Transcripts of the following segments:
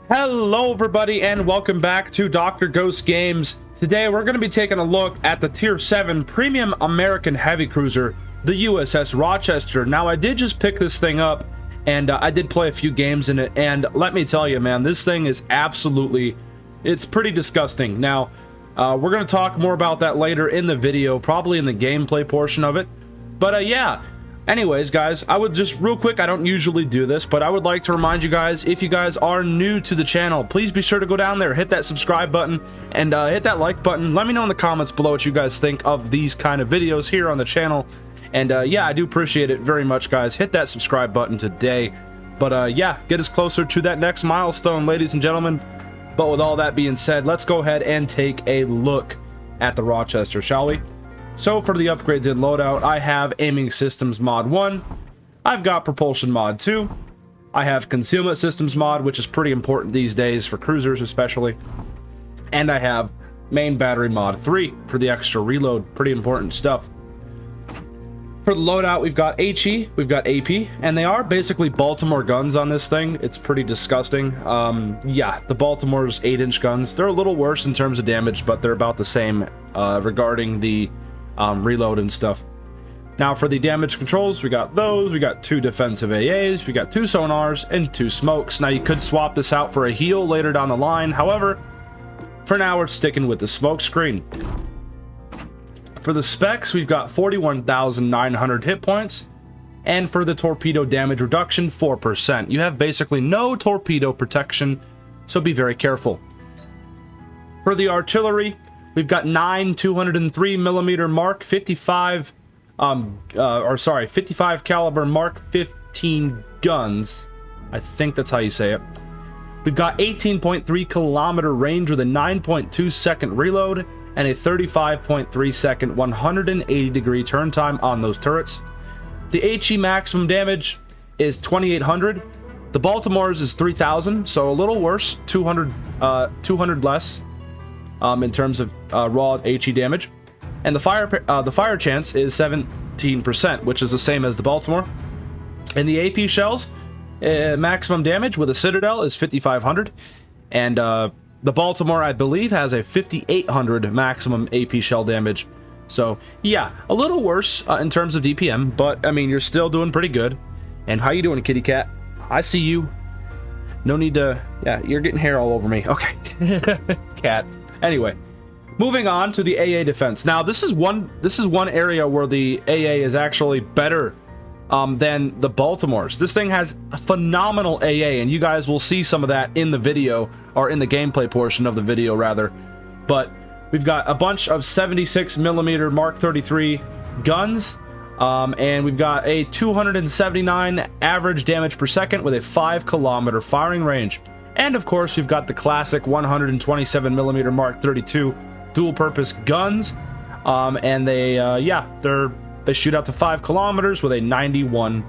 Hello everybody and welcome back to Dr. Ghost Games. Today we're going to be taking a look at the Tier 7 Premium American Heavy Cruiser, the USS Rochester. Now I did just pick this thing up and I did play a few games in it, and let me tell you, man, this thing is absolutely, it's pretty disgusting. Now we're going to talk more about that later in the video, probably in the gameplay portion of it. But yeah. Anyways, guys, I would just real quick, I don't usually do this, but I would like to remind you guys, if you guys are new to the channel, please be sure to go down there, hit that subscribe button, and hit that like button. Let me know in the comments below what you guys think of these kind of videos here on the channel. And yeah, I do appreciate it very much, guys. Hit that subscribe button today. But yeah, get us closer to that next milestone, ladies and gentlemen. But with all that being said, let's go ahead and take a look at the Rochester, shall we? So for the upgrades and loadout, I have Aiming Systems Mod 1, I've got Propulsion Mod 2, I have Concealment Systems Mod, which is pretty important these days for cruisers especially, and I have Main Battery Mod 3 for the extra reload, pretty important stuff. For the loadout, we've got HE, we've got AP, and they are basically Baltimore guns on this thing. It's pretty disgusting. Yeah, the Baltimore's 8-inch guns, they're a little worse in terms of damage, but they're about the same regarding the reload and stuff. Now for the damage controls, we got those, we got 2 defensive AAs, we got 2 sonars, and 2 smokes. Now you could swap this out for a heal later down the line, however, for now we're sticking with the smoke screen. For the specs, we've got 41,900 hit points, and for the torpedo damage reduction, 4%. You have basically no torpedo protection, so be very careful. For the artillery, we've got 9 203mm Mark 55, 55 caliber Mark 15 guns. I think that's how you say it. We've got 18.3 kilometer range with a 9.2 second reload and a 35.3 second 180 degree turn time on those turrets. The HE maximum damage is 2,800. The Baltimore's is 3,000, so a little worse, 200 less. In terms of raw HE damage, and the fire chance is 17%, which is the same as the Baltimore. And the AP shells, maximum damage with a Citadel is 5,500, and the Baltimore, I believe, has a 5,800 maximum AP shell damage. So yeah, a little worse in terms of DPM, but I mean, you're still doing pretty good. And how you doing, kitty cat? I see you. No need to. Yeah, you're getting hair all over me. Okay, cat. Anyway, moving on to the AA defense. Now, this is one area where the AA is actually better than the Baltimore's. This thing has a phenomenal AA, and you guys will see some of that in the video, or in the gameplay portion of the video, rather. But we've got a bunch of 76mm Mark 33 guns, and we've got a 279 average damage per second with a 5 kilometer firing range. And of course, we've got the classic 127mm Mark 32 dual-purpose guns, and they, yeah, they shoot out to 5 kilometers with a 91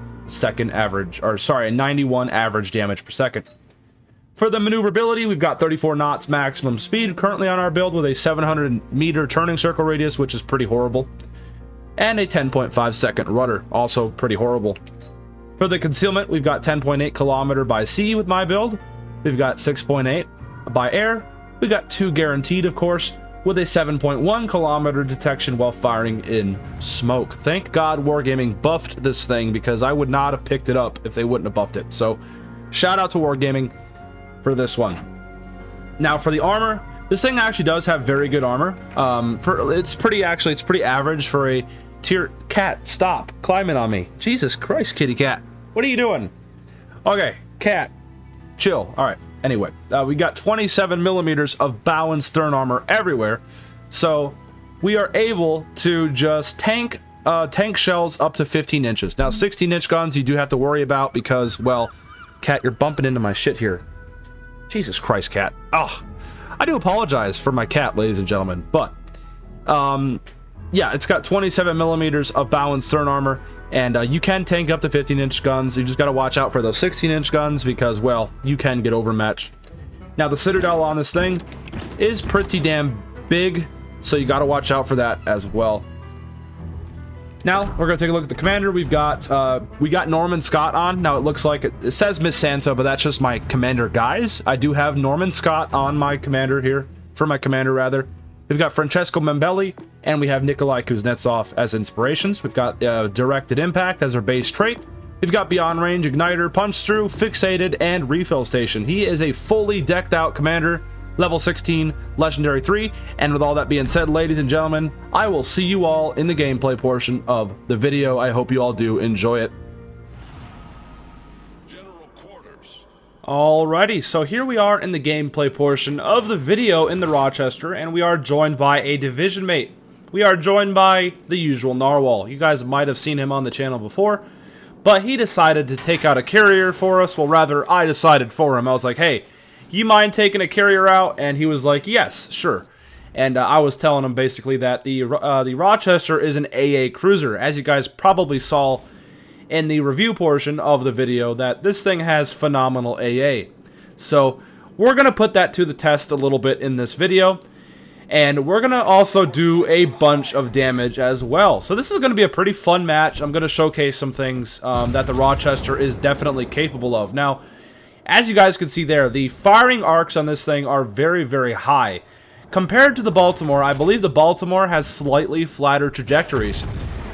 average damage per second. For the maneuverability, we've got 34 knots maximum speed currently on our build with a 700-meter turning circle radius, which is pretty horrible, and a 10.5 second rudder, also pretty horrible. For the concealment, we've got 10.8 kilometer by sea with my build. We've got 6.8 by air. We got 2 guaranteed, of course, with a 7.1 kilometer detection while firing in smoke. Thank God Wargaming buffed this thing, because I would not have picked it up if they wouldn't have buffed it. So shout out to Wargaming for this one. Now for the armor, this thing actually does have very good armor. It's pretty average for a tier. Cat, stop climbing on me. Jesus Christ, kitty cat. What are you doing? Okay, cat. Chill. All right. Anyway, we got 27mm of bow and stern armor everywhere, so we are able to just tank shells up to 15 inches. Now, 16-inch guns you do have to worry about because, well, cat, you're bumping into my shit here. Jesus Christ, cat. Oh, I do apologize for my cat, ladies and gentlemen, but yeah, it's got 27mm of bow and stern armor, and you can tank up to 15-inch guns. You just got to watch out for those 16-inch guns because, well, you can get overmatched. Now, the Citadel on this thing is pretty damn big, so you got to watch out for that as well. Now, we're going to take a look at the commander. We got Norman Scott on. Now, it looks like it says Miss Santa, but that's just my commander guys. I do have Norman Scott on my commander here, for my commander, rather. We've got Francesco Membelli, and we have Nikolai Kuznetsov as inspirations. We've got Directed Impact as our base trait. We've got Beyond Range, Igniter, Punch Through, Fixated, and Refill Station. He is a fully decked out commander. Level 16, Legendary 3, and with all that being said, ladies and gentlemen, I will see you all in the gameplay portion of the video. I hope you all do enjoy it. General quarters. Alrighty, so here we are in the gameplay portion of the video in the Rochester, and we are joined by a division mate. We are joined by the usual Narwhal. You guys might have seen him on the channel before, but he decided to take out a carrier for us. Well, rather, I decided for him. I was like, hey, you mind taking a carrier out? And he was like, yes, sure. And I was telling him basically that the Rochester is an AA cruiser. As you guys probably saw in the review portion of the video, that this thing has phenomenal AA. So we're going to put that to the test a little bit in this video. And we're going to also do a bunch of damage as well. So this is going to be a pretty fun match. I'm going to showcase some things that the Rochester is definitely capable of. Now, as you guys can see there, the firing arcs on this thing are very, very high. Compared to the Baltimore, I believe the Baltimore has slightly flatter trajectories.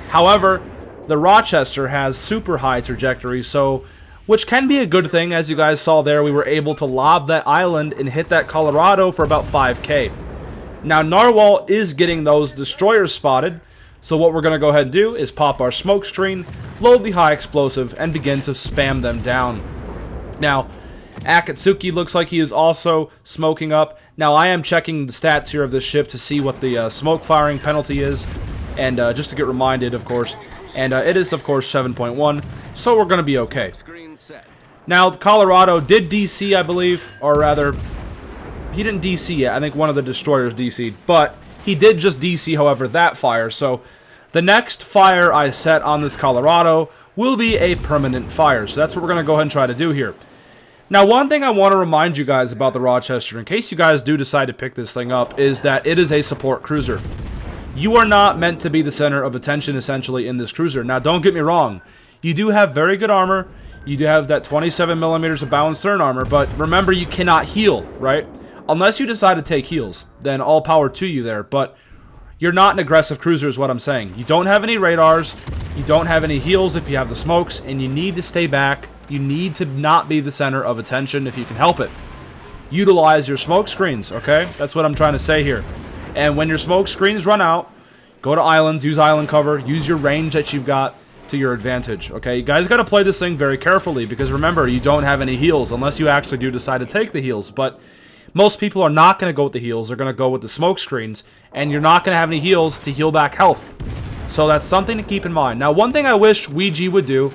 However, the Rochester has super high trajectories, so which can be a good thing. As you guys saw there, we were able to lob that island and hit that Colorado for about 5k. Now, Narwhal is getting those destroyers spotted, so what we're going to go ahead and do is pop our smoke screen, load the high explosive, and begin to spam them down. Now, Akatsuki looks like he is also smoking up. Now, I am checking the stats here of this ship to see what the smoke firing penalty is, and just to get reminded, of course. And it is, of course, 7.1, so we're going to be okay. Now, Colorado did DC, I believe, or rather, he didn't DC yet. I think one of the destroyers DC'd, but he did just DC, however, that fire. So the next fire I set on this Colorado will be a permanent fire. So that's what we're going to go ahead and try to do here. Now, one thing I want to remind you guys about the Rochester, in case you guys do decide to pick this thing up, is that it is a support cruiser. You are not meant to be the center of attention, essentially, in this cruiser. Now, don't get me wrong. You do have very good armor. You do have that 27 millimeters of balanced stern armor, but remember, you cannot heal, right? Unless you decide to take heals, then all power to you there, but you're not an aggressive cruiser is what I'm saying. You don't have any radars, you don't have any heals if you have the smokes, and you need to stay back. You need to not be the center of attention if you can help it. Utilize your smoke screens, okay? That's what I'm trying to say here. And when your smoke screens run out, go to islands, use island cover, use your range that you've got to your advantage, okay? You guys got to play this thing very carefully because remember, you don't have any heals unless you actually do decide to take the heals, but most people are not going to go with the heals. They're going to go with the smoke screens, and you're not going to have any heals to heal back health. So that's something to keep in mind. Now, one thing I wish Ouija would do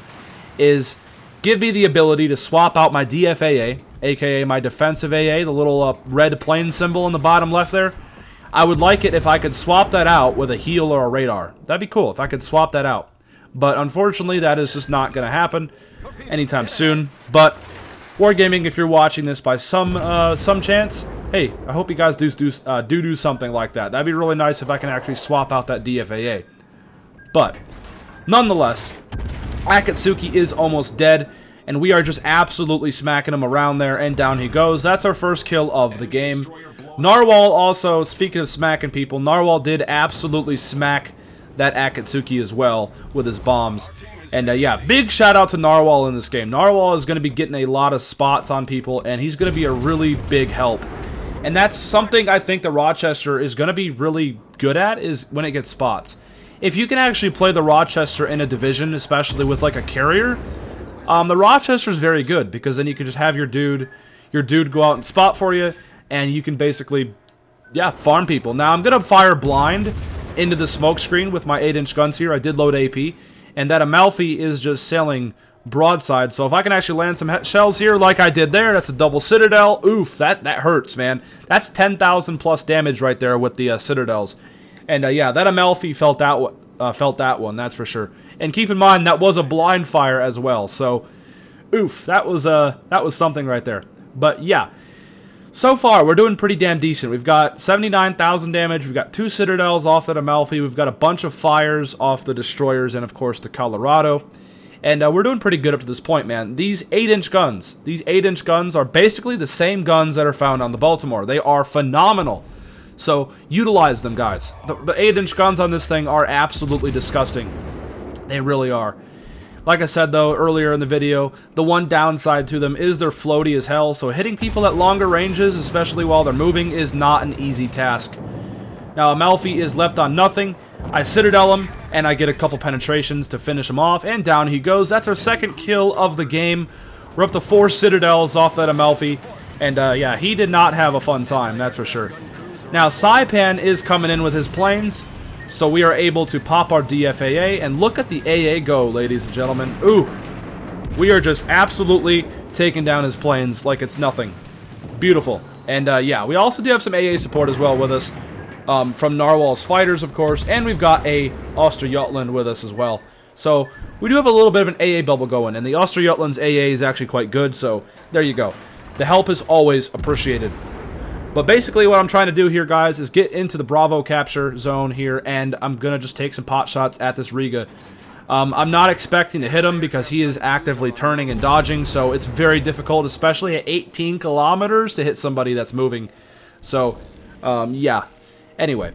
is give me the ability to swap out my DFAA, aka my defensive AA, the little red plane symbol in the bottom left there. I would like it if I could swap that out with a heal or a radar. That'd be cool if I could swap that out. But unfortunately, that is just not going to happen anytime soon. But Wargaming, if you're watching this by some chance, hey, I hope you guys do something like that. That'd be really nice if I can actually swap out that DFAA. But nonetheless, Akatsuki is almost dead, and we are just absolutely smacking him around there, and down he goes. That's our first kill of the game. Narwhal also, speaking of smacking people, Narwhal did absolutely smack that Akatsuki as well with his bombs. And yeah, big shout out to Narwhal in this game. Narwhal is going to be getting a lot of spots on people, and he's going to be a really big help. And that's something I think the Rochester is going to be really good at, is when it gets spots. If you can actually play the Rochester in a division, especially with like a carrier, the Rochester is very good, because then you can just have your dude go out and spot for you, and you can basically, yeah, farm people. Now, I'm going to fire blind into the smoke screen with my 8-inch guns here. I did load AP, and that Amalfi is just sailing broadside. So if I can actually land some shells here like I did there, that's a double Citadel. Oof, that hurts, man. That's 10,000 plus damage right there with the Citadels. And yeah, that Amalfi felt that one, that's for sure. And keep in mind, that was a blind fire as well. So, oof, that was something right there. But yeah, So far, we're doing pretty damn decent. We've got 79,000 damage. We've got 2 Citadels off that Amalfi. We've got a bunch of fires off the Destroyers and, of course, the Colorado. And we're doing pretty good up to this point, man. These 8-inch guns are basically the same guns that are found on the Baltimore. They are phenomenal. So, utilize them, guys. The 8-inch guns on this thing are absolutely disgusting. They really are. Like I said, though, earlier in the video, the one downside to them is they're floaty as hell, so hitting people at longer ranges, especially while they're moving, is not an easy task. Now, Amalfi is left on nothing. I Citadel him, and I get a couple penetrations to finish him off, and down he goes. That's our second kill of the game. We're up to 4 Citadels off that Amalfi, and yeah, he did not have a fun time, that's for sure. Now, Saipan is coming in with his planes, so we are able to pop our DFAA, and look at the AA go, ladies and gentlemen. Ooh, we are just absolutely taking down his planes like it's nothing. Beautiful. And yeah, we also do have some AA support as well with us, from Narwhal's fighters, of course, and we've got a Osterjotland with us as well. So we do have a little bit of an AA bubble going, and the Osterjotland's AA is actually quite good, so there you go. The help is always appreciated. But basically what I'm trying to do here, guys, is get into the Bravo capture zone here, and I'm going to just take some pot shots at this Riga. I'm not expecting to hit him because he is actively turning and dodging, so it's very difficult, especially at 18 kilometers, to hit somebody that's moving. So, yeah. Anyway,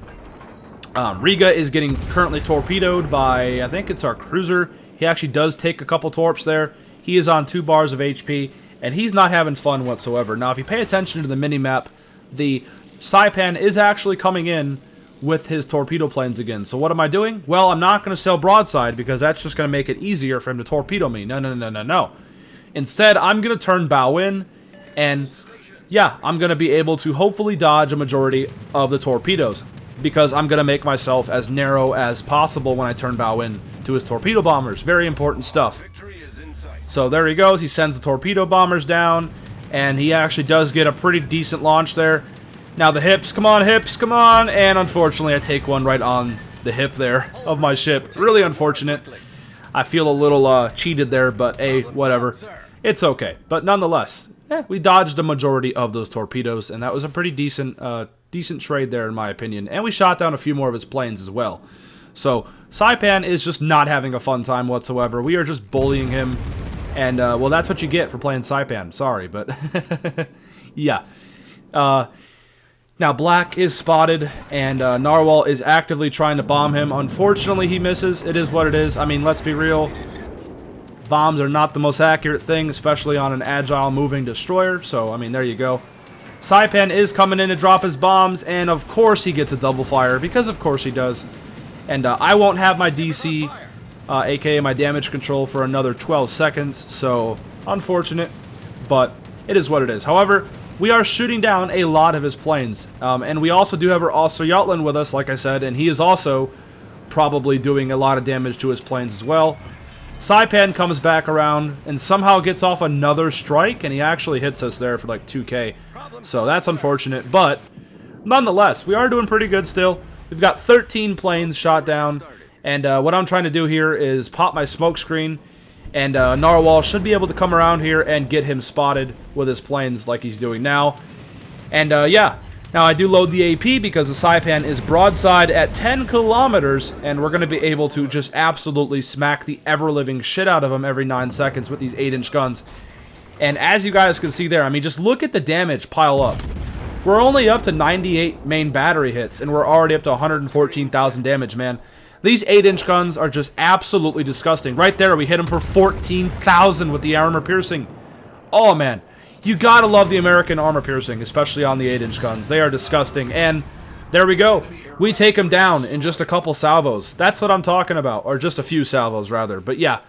Riga is getting currently torpedoed by, I think it's our cruiser. He actually does take a couple torps there. He is on 2 bars of HP, and he's not having fun whatsoever. Now, if you pay attention to the mini-map, the Saipan is actually coming in with his torpedo planes again. So what am I doing? Well, I'm not going to sail broadside because that's just going to make it easier for him to torpedo me. No, no, no, no, no. Instead, I'm going to turn bow in, and yeah, I'm going to be able to hopefully dodge a majority of the torpedoes because I'm going to make myself as narrow as possible when I turn bow in to his torpedo bombers. Very important stuff. So there he goes. He sends the torpedo bombers down. And he actually does get a pretty decent launch there. Now the hips, come on hips, come on. And unfortunately I take one right on the hip there of my ship. Really unfortunate. I feel a little cheated there, but hey, whatever. It's okay. But nonetheless, we dodged a majority of those torpedoes. And that was a pretty decent trade there in my opinion. And we shot down a few more of his planes as well. So Saipan is just not having a fun time whatsoever. We are just bullying him. And, well, that's what you get for playing Saipan. Sorry, but yeah. Now, Black is spotted, and Narwhal is actively trying to bomb him. Unfortunately, he misses. It is what it is. I mean, let's be real. Bombs are not the most accurate thing, especially on an agile moving destroyer. So, I mean, there you go. Saipan is coming in to drop his bombs, and of course he gets a double fire, because of course he does. And I won't have my DC... aka my damage control, for another 12 seconds, so unfortunate, but it is what it is. However, we are shooting down a lot of his planes, and we also do have our Osterjotland with us, like I said, and he is also probably doing a lot of damage to his planes as well. Saipan comes back around and somehow gets off another strike, and he actually hits us there for like 2k, so that's unfortunate, but nonetheless, we are doing pretty good still. We've got 13 planes shot down. And what I'm trying to do here is pop my smoke screen, and Narwhal should be able to come around here and get him spotted with his planes like he's doing now. And yeah, now I do load the AP because the Saipan is broadside at 10 kilometers, and we're going to be able to just absolutely smack the ever-living shit out of him every 9 seconds with these 8-inch guns. And as you guys can see there, I mean, just look at the damage pile up. We're only up to 98 main battery hits, and we're already up to 114,000 damage, man. These 8-inch guns are just absolutely disgusting. Right there, we hit them for 14,000 with the armor piercing. Oh, man. You gotta love the American armor piercing, especially on the 8-inch guns. They are disgusting. And there we go. We take them down in just a couple salvos. That's what I'm talking about. Or just a few salvos, rather. But yeah,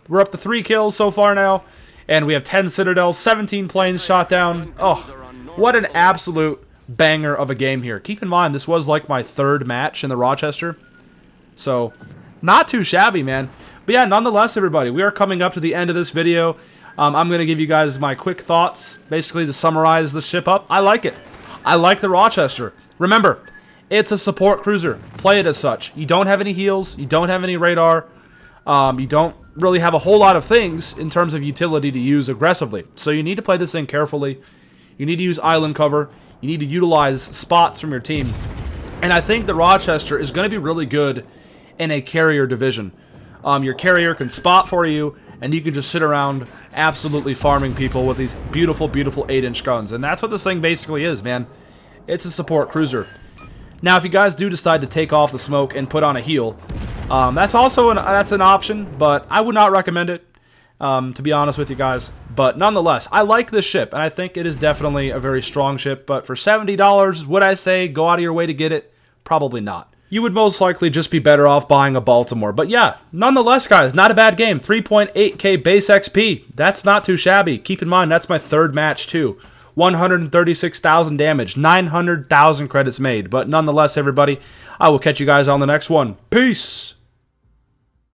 we're up to 3 kills so far now. And we have 10 Citadels, 17 planes shot down. Oh, what an absolute banger of a game here. Keep in mind, this was like my 3rd match in the Rochester. So, not too shabby, man. But yeah, nonetheless, everybody, we are coming up to the end of this video. I'm going to give you guys my quick thoughts, basically to summarize the ship up. I like it. I like the Rochester. Remember, it's a support cruiser. Play it as such. You don't have any heals. You don't have any radar. You don't really have a whole lot of things in terms of utility to use aggressively. So you need to play this thing carefully. You need to use island cover. You need to utilize spots from your team. And I think the Rochester is going to be really good in a carrier division. Your carrier can spot for you, and you can just sit around absolutely farming people with these beautiful, beautiful 8-inch guns. And that's what this thing basically is, man. It's a support cruiser. Now, if you guys do decide to take off the smoke and put on a heal, that's also an option, but I would not recommend it, to be honest with you guys. But nonetheless, I like this ship, and I think it is definitely a very strong ship. But for $70, would I say go out of your way to get it? Probably not. You would most likely just be better off buying a Baltimore. But yeah, nonetheless, guys, not a bad game. 3.8k base XP. That's not too shabby. Keep in mind, that's my third match, too. 136,000 damage, 900,000 credits made. But nonetheless, everybody, I will catch you guys on the next one. Peace!